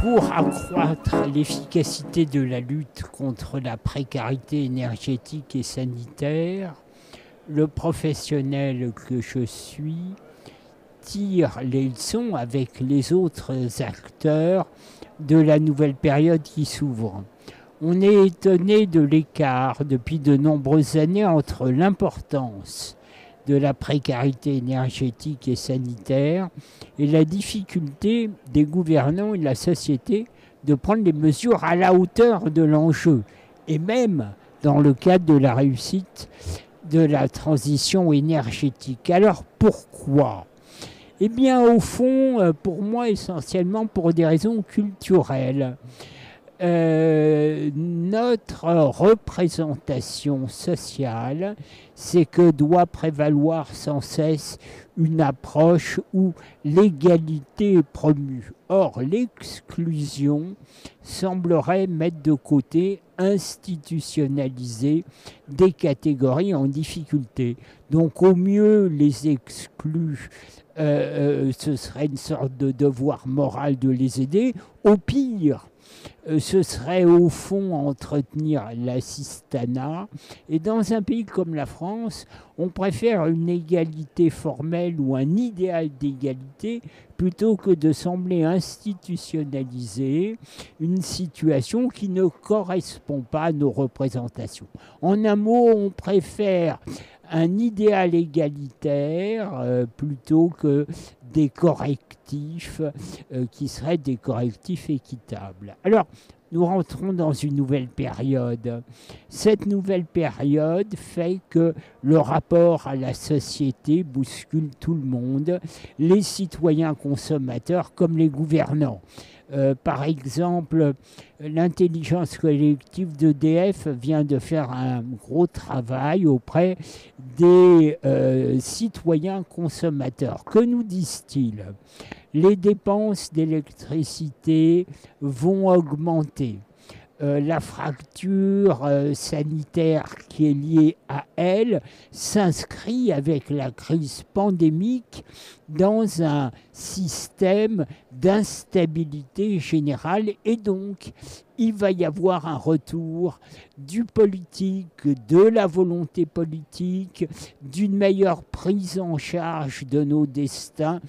Pour accroître l'efficacité de la lutte contre la précarité énergétique et sanitaire, le professionnel que je suis tire les leçons avec les autres acteurs de la nouvelle période qui s'ouvre. On est étonné de l'écart depuis de nombreuses années entre l'importance de la précarité énergétique et sanitaire et la difficulté des gouvernants et de la société de prendre les mesures à la hauteur de l'enjeu, et même dans le cadre de la réussite de la transition énergétique. Alors pourquoi ? Eh bien, au fond, pour moi, essentiellement pour des raisons culturelles. Notre représentation sociale, c'est que doit prévaloir sans cesse une approche où l'égalité est promue. Or, l'exclusion semblerait mettre de côté, institutionnaliser des catégories en difficulté. Donc, au mieux, les exclus, ce serait une sorte de devoir moral de les aider. Au pire, ce serait au fond entretenir l'assistanat. Et dans un pays comme la France, on préfère une égalité formelle ou un idéal d'égalité plutôt que de sembler institutionnaliser une situation qui ne correspond pas à nos représentations. En un mot, on préfère un idéal égalitaire plutôt que des correctifs qui seraient des correctifs équitables. Alors, nous rentrons dans une nouvelle période. Cette nouvelle période fait que le rapport à la société bouscule tout le monde, les citoyens consommateurs comme les gouvernants. Par exemple, l'intelligence collective d'EDF vient de faire un gros travail auprès des citoyens consommateurs. Que nous disent-ils ? Les dépenses d'électricité vont augmenter. La fracture sanitaire qui est liée à elle s'inscrit avec la crise pandémique dans un système d'instabilité générale et donc il va y avoir un retour du politique, de la volonté politique, d'une meilleure prise en charge de nos destins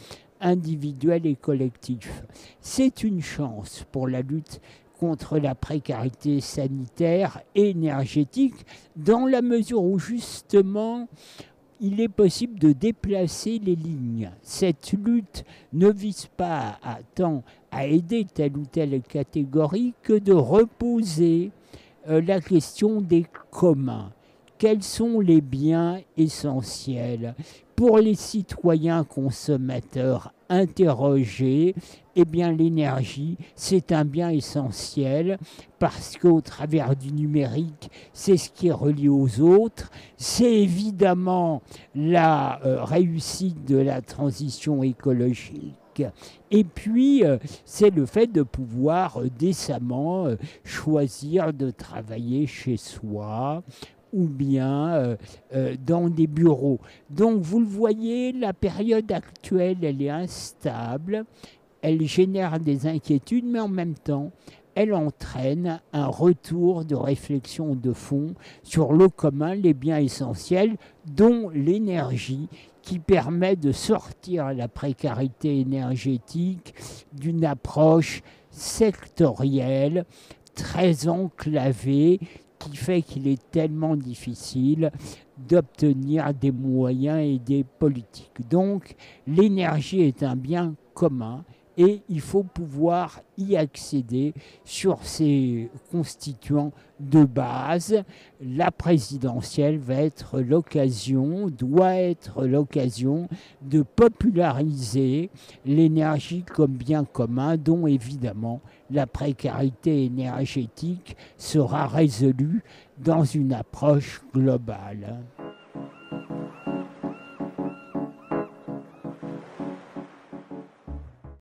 individuels et collectifs. C'est une chance pour la lutte contre la précarité sanitaire et énergétique, dans la mesure où justement il est possible de déplacer les lignes. Cette lutte ne vise pas tant à aider telle ou telle catégorie que de reposer la question des communs. Quels sont les biens essentiels ? Pour les citoyens consommateurs interrogés, eh bien l'énergie, c'est un bien essentiel parce qu'au travers du numérique, c'est ce qui est relié aux autres. C'est évidemment la réussite de la transition écologique. Et puis, c'est le fait de pouvoir décemment choisir de travailler chez soi, ou bien dans des bureaux. Donc vous le voyez, la période actuelle, elle est instable, elle génère des inquiétudes, mais en même temps, elle entraîne un retour de réflexion de fond sur le commun, les biens essentiels, dont l'énergie, qui permet de sortir la précarité énergétique d'une approche sectorielle, très enclavée, qui fait qu'il est tellement difficile d'obtenir des moyens et des politiques. Donc, l'énergie est un bien commun et il faut pouvoir y accéder sur ses constituants de base. La présidentielle va être l'occasion, doit être l'occasion de populariser l'énergie comme bien commun, dont évidemment la précarité énergétique sera résolue dans une approche globale.